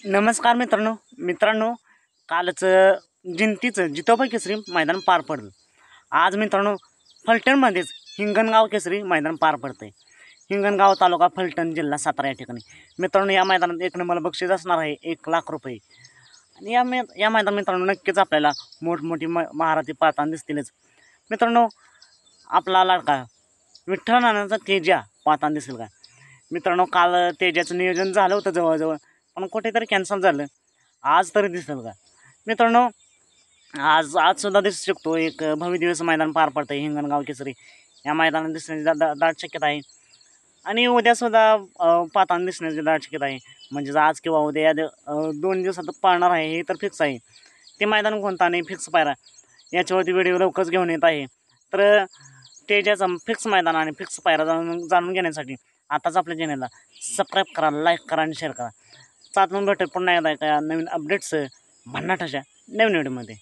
नमस्कार मित्रांनो कालच जिंतीचं जितोबा केसरी मैदान पार पडलं। आज मित्रांनो फलटणमध्येच हिंगणगाव केसरी मैदान पार पडतंय। हिंगणगाव तालुका फलटण जिल्हा सातारा या ठिकाणी मित्रांनो या मैदानात एक नंबर बक्षीस असणार आहे 1,00,000 रुपये। आणि या मैदानात मित्रांनो नक्कीच आपल्याला मोठमोठी महारथी पाहताना दिसतीलच। मित्रांनो आपला लाडका विठ्ठल नानाचा तेजा पाहताना दिसेल का मित्रांनो। काल तेजाचं नियोजन झालं होतं जवळजवळ, पण कुठेतरी कॅन्सल झालं। आज तरी दिसेल का मित्रांनो। आज सुद्धा दिसू शकतो एक भव्य दिवस मैदान पार पडतंय हिंगणगाव केसरी या मैदानात दिसण्याची दाट शक्यता आहे। आणि उद्या सुद्धा पाहताना दिसण्याची दाट शक्यता आहे। म्हणजे आज किंवा उद्या या 2 दिवसात पाळणार आहे हे तर फिक्स आहे। ते मैदान कोणतं आणि फिक्स पायरा याच्यावरती व्हिडिओ लवकरच घेऊन येत आहे। तर तेजाचं फिक्स मैदान आणि फिक्स पायरा जाणून घेण्यासाठी आताच आपल्या चॅनलला सबस्क्राईब करा, लाईक करा आणि शेअर करा। साथ मग भेटेल पुन्हा एकदा एका नवीन अपडेट्स भन्नाट अशा नवीन व्हिडिओमध्ये।